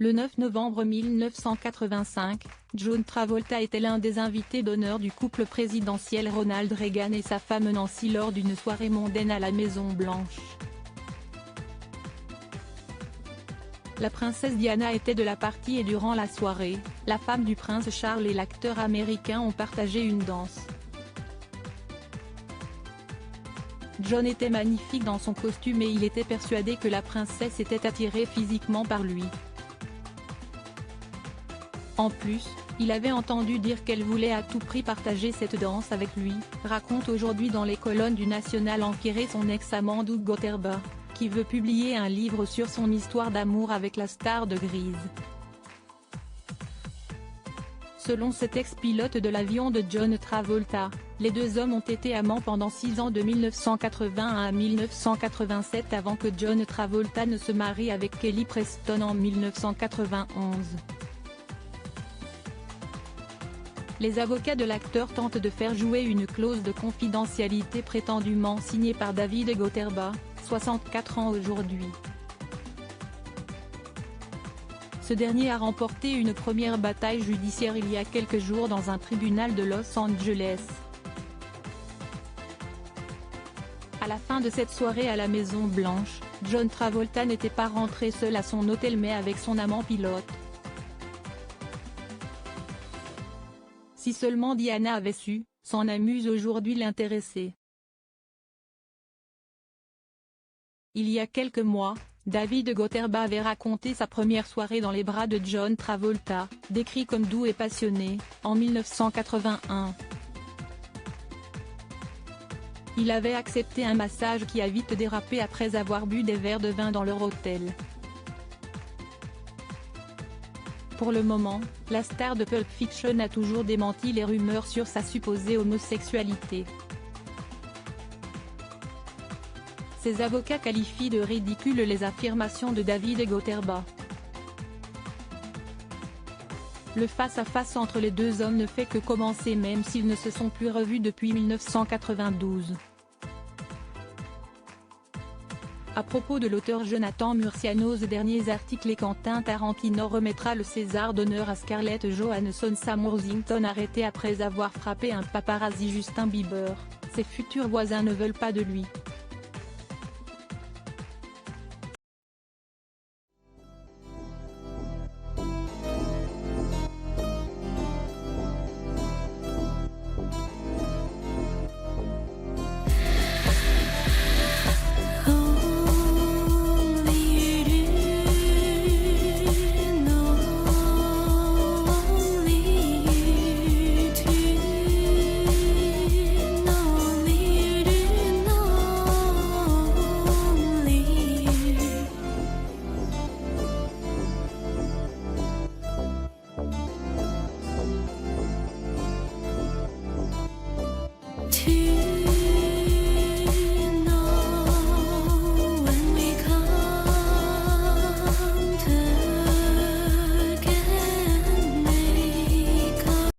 Le 9 novembre 1985, John Travolta était l'un des invités d'honneur du couple présidentiel Ronald Reagan et sa femme Nancy lors d'une soirée mondaine à la Maison-Blanche. La princesse Diana était de la partie et durant la soirée, la femme du prince Charles et l'acteur américain ont partagé une danse. John était magnifique dans son costume et il était persuadé que la princesse était attirée physiquement par lui. En plus, il avait entendu dire qu'elle voulait à tout prix partager cette danse avec lui, raconte aujourd'hui dans les colonnes du National Enquirer son ex-amant Doug Gotterba, qui veut publier un livre sur son histoire d'amour avec la star de Grease. Selon cet ex-pilote de l'avion de John Travolta, les deux hommes ont été amants pendant 6 ans de 1981 à 1987 avant que John Travolta ne se marie avec Kelly Preston en 1991. Les avocats de l'acteur tentent de faire jouer une clause de confidentialité prétendument signée par David Gotterba, 64 ans aujourd'hui. Ce dernier a remporté une première bataille judiciaire il y a quelques jours dans un tribunal de Los Angeles. À la fin de cette soirée à la Maison-Blanche, John Travolta n'était pas rentré seul à son hôtel mais avec son amant pilote. Si seulement Diana avait su, s'en amuse aujourd'hui l'intéressé. Il y a quelques mois, David Gotterba avait raconté sa première soirée dans les bras de John Travolta, décrit comme doux et passionné, en 1981. Il avait accepté un massage qui a vite dérapé après avoir bu des verres de vin dans leur hôtel. Pour le moment, la star de Pulp Fiction a toujours démenti les rumeurs sur sa supposée homosexualité. Ses avocats qualifient de ridicules les affirmations de David Gotterba. Le face-à-face entre les deux hommes ne fait que commencer même s'ils ne se sont plus revus depuis 1992. À propos de l'auteur Jonathan Murciano, aux derniers articles et Quentin Tarantino remettra le César d'honneur à Scarlett Johansson. Sam Worthington arrêté après avoir frappé un paparazzi. Justin Bieber, ses futurs voisins ne veulent pas de lui.